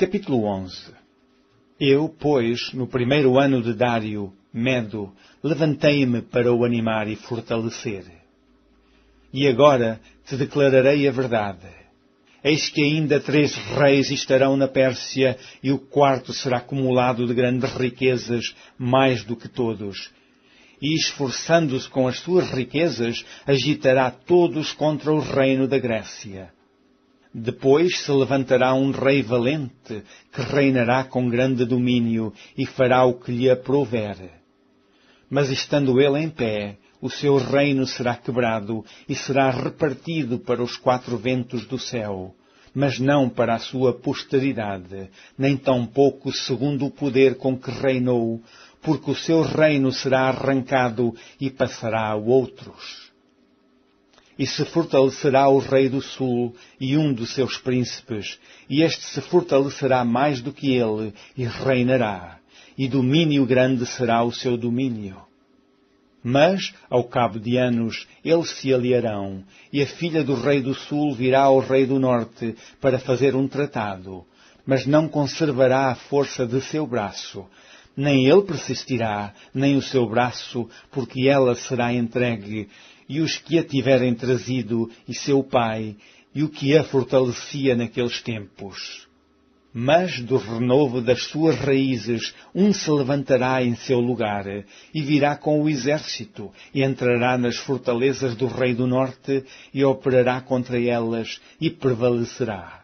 Capítulo 11. Eu, pois, no primeiro ano de Dário, Medo, levantei-me para o animar e fortalecer. E agora te declararei a verdade. Eis que ainda 3 reis estarão na Pérsia, e o 4º será acumulado de grandes riquezas, mais do que todos. E, esforçando-se com as suas riquezas, agitará todos contra o reino da Grécia. Depois se levantará um rei valente, que reinará com grande domínio, e fará o que lhe aprouver. Mas estando ele em pé, o seu reino será quebrado, e será repartido para os 4 ventos do céu, mas não para a sua posteridade, nem tampouco segundo o poder com que reinou, porque o seu reino será arrancado e passará a outros. E se fortalecerá o rei do sul e um dos seus príncipes, e este se fortalecerá mais do que ele, e reinará, e domínio grande será o seu domínio. Mas, ao cabo de anos, eles se aliarão, e a filha do rei do sul virá ao rei do norte para fazer um tratado, mas não conservará a força de seu braço, nem ele persistirá, nem o seu braço, porque ela será entregue, e os que a tiverem trazido, e seu pai, e o que a fortalecia naqueles tempos. Mas do renovo das suas raízes um se levantará em seu lugar, e virá com o exército, e entrará nas fortalezas do rei do norte, e operará contra elas, e prevalecerá.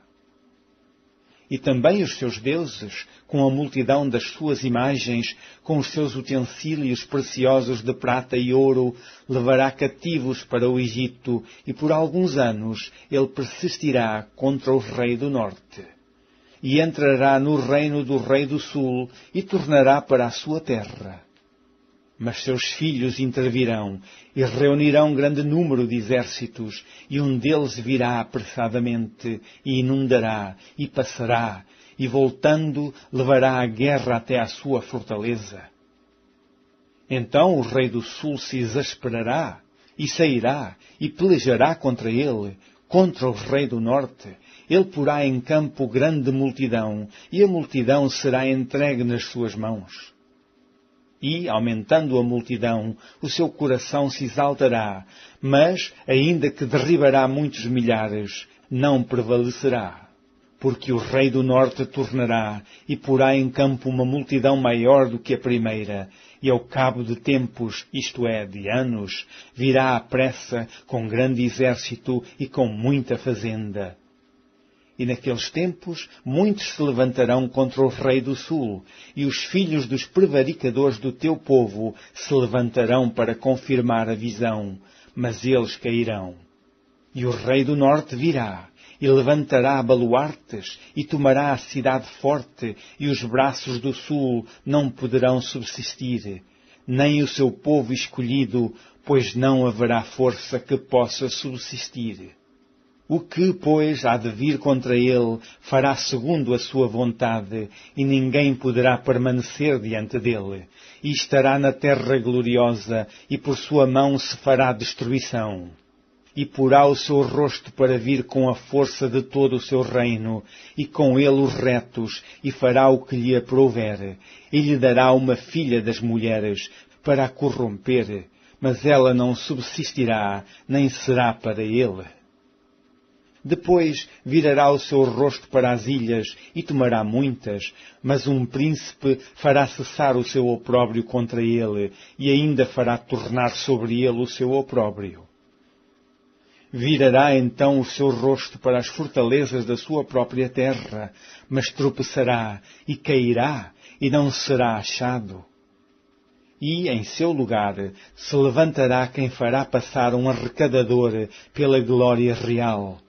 E também os seus deuses, com a multidão das suas imagens, com os seus utensílios preciosos de prata e ouro, levará cativos para o Egito, e por alguns anos ele persistirá contra o rei do norte. E entrará no reino do rei do sul, e tornará para a sua terra. Mas seus filhos intervirão, e reunirão grande número de exércitos, e um deles virá apressadamente, e inundará, e passará, e voltando, levará a guerra até à sua fortaleza. Então o rei do sul se exasperará, e sairá, e pelejará contra ele, contra o rei do norte. Ele porá em campo grande multidão, e a multidão será entregue nas suas mãos. E, aumentando a multidão, o seu coração se exaltará, mas, ainda que derribará muitos milhares, não prevalecerá. Porque o rei do norte tornará, e porá em campo uma multidão maior do que a primeira, e ao cabo de tempos, isto é, de anos, virá à pressa com grande exército e com muita fazenda. E naqueles tempos, muitos se levantarão contra o rei do sul, e os filhos dos prevaricadores do teu povo se levantarão para confirmar a visão, mas eles cairão. E o rei do norte virá, e levantará baluartes, e tomará a cidade forte, e os braços do sul não poderão subsistir, nem o seu povo escolhido, pois não haverá força que possa subsistir. O que, pois, há de vir contra ele, fará segundo a sua vontade, e ninguém poderá permanecer diante dele. E estará na terra gloriosa, e por sua mão se fará destruição. E porá o seu rosto para vir com a força de todo o seu reino, e com ele os retos, e fará o que lhe aprouver. E lhe dará uma filha das mulheres, para a corromper, mas ela não subsistirá, nem será para ele. Depois virará o seu rosto para as ilhas, e tomará muitas, mas um príncipe fará cessar o seu opróbrio contra ele, e ainda fará tornar sobre ele o seu opróbrio. Virará então o seu rosto para as fortalezas da sua própria terra, mas tropeçará, e cairá, e não será achado. E, em seu lugar, se levantará quem fará passar um arrecadador pela glória real.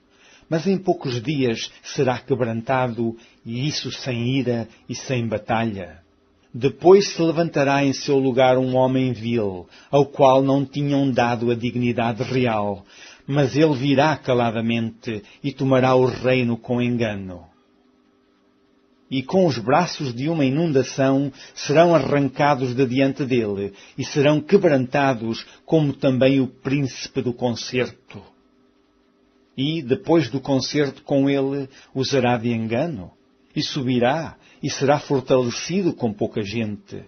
Mas em poucos dias será quebrantado, e isso sem ira e sem batalha. Depois se levantará em seu lugar um homem vil, ao qual não tinham dado a dignidade real, mas ele virá caladamente e tomará o reino com engano. E com os braços de uma inundação serão arrancados de diante dele, e serão quebrantados, como também o príncipe do concerto. E, depois do concerto com ele, usará de engano. e subirá, e será fortalecido com pouca gente.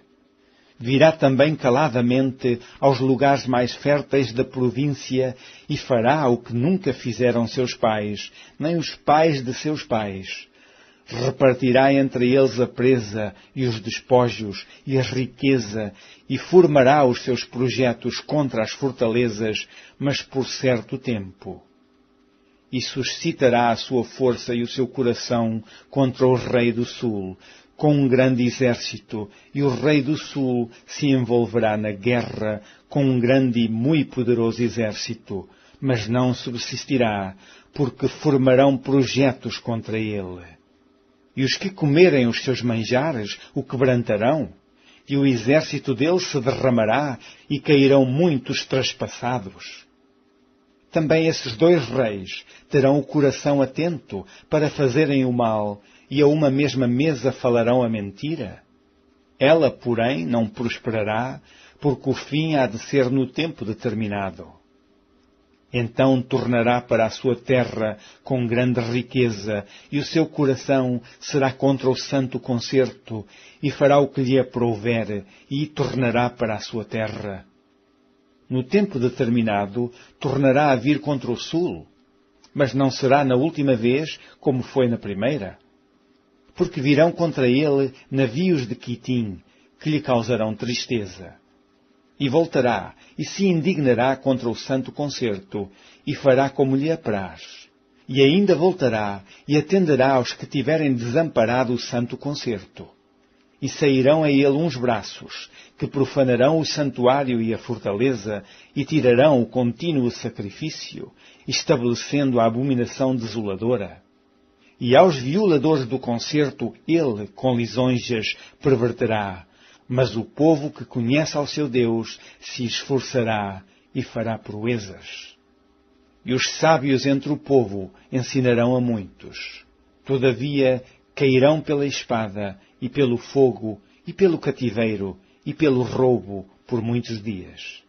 Virá também caladamente aos lugares mais férteis da província e fará o que nunca fizeram seus pais, nem os pais de seus pais. Repartirá entre eles a presa e os despojos e a riqueza e formará os seus projetos contra as fortalezas, mas por certo tempo. E suscitará a sua força e o seu coração contra o rei do sul, com um grande exército, e o rei do sul se envolverá na guerra com um grande e muito poderoso exército, mas não subsistirá, porque formarão projetos contra ele. E os que comerem os seus manjares o quebrantarão, e o exército dele se derramará, e cairão muitos traspassados. Também esses dois reis terão o coração atento para fazerem o mal, e a uma mesma mesa falarão a mentira. Ela, porém, não prosperará, porque o fim há de ser no tempo determinado. Então tornará para a sua terra com grande riqueza, e o seu coração será contra o santo concerto, e fará o que lhe aprouver, e tornará para a sua terra. No tempo determinado, tornará a vir contra o sul, mas não será na última vez como foi na primeira. Porque virão contra ele navios de Quitim, que lhe causarão tristeza. E voltará, e se indignará contra o santo concerto, e fará como lhe apraz. E ainda voltará, e atenderá aos que tiverem desamparado o santo concerto. E sairão a ele uns braços, que profanarão o santuário e a fortaleza, e tirarão o contínuo sacrifício, estabelecendo a abominação desoladora. E aos violadores do concerto ele, com lisonjas, perverterá. Mas o povo que conhece ao seu Deus se esforçará e fará proezas. E os sábios entre o povo ensinarão a muitos. Todavia cairão pela espada, e pelo fogo, e pelo cativeiro, e pelo roubo, por muitos dias.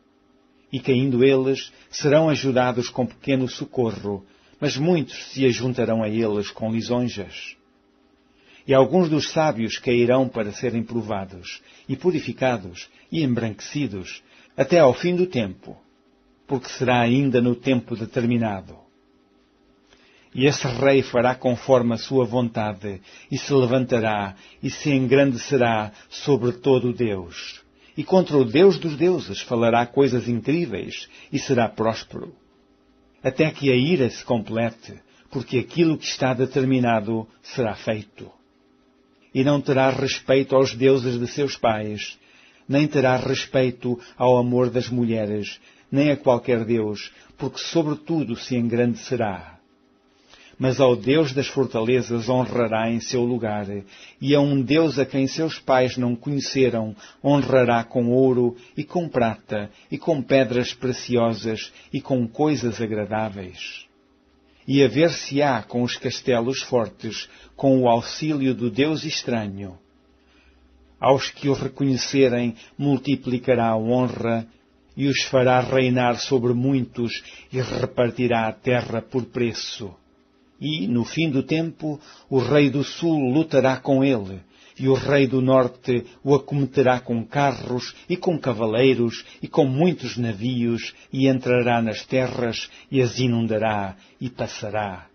E caindo eles, serão ajudados com pequeno socorro, mas muitos se ajuntarão a eles com lisonjas. E alguns dos sábios cairão para serem provados, e purificados, e embranquecidos, até ao fim do tempo, porque será ainda no tempo determinado. E esse rei fará conforme a sua vontade, e se levantará, e se engrandecerá sobre todo o Deus. E contra o Deus dos deuses falará coisas incríveis, e será próspero. Até que a ira se complete, porque aquilo que está determinado será feito. E não terá respeito aos deuses de seus pais, nem terá respeito ao amor das mulheres, nem a qualquer deus, porque sobretudo se engrandecerá. Mas ao Deus das fortalezas honrará em seu lugar, e a um Deus a quem seus pais não conheceram honrará com ouro e com prata, e com pedras preciosas, e com coisas agradáveis. E haver-se-á com os castelos fortes, com o auxílio do Deus estranho. Aos que o reconhecerem multiplicará a honra, e os fará reinar sobre muitos, e repartirá a terra por preço. E, no fim do tempo, o rei do sul lutará com ele, e o rei do norte o acometerá com carros e com cavaleiros e com muitos navios, e entrará nas terras e as inundará e passará.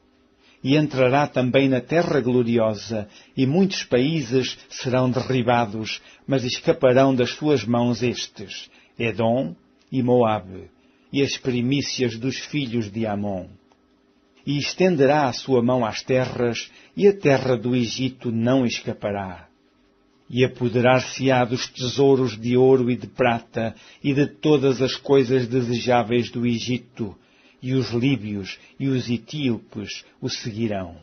E entrará também na terra gloriosa, e muitos países serão derribados, mas escaparão das suas mãos estes, Edom e Moabe, e as primícias dos filhos de Amon. E estenderá a sua mão às terras, e a terra do Egito não escapará. E apoderar-se-á dos tesouros de ouro e de prata, e de todas as coisas desejáveis do Egito, e os líbios e os etíopes o seguirão.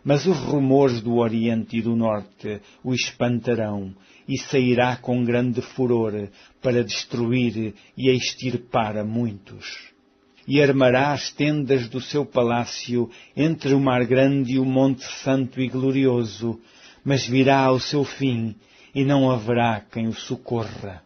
Mas os rumores do Oriente e do Norte o espantarão, e sairá com grande furor para destruir e extirpar a muitos. E armará as tendas do seu palácio entre o mar grande e o monte santo e glorioso, mas virá ao seu fim, e não haverá quem o socorra.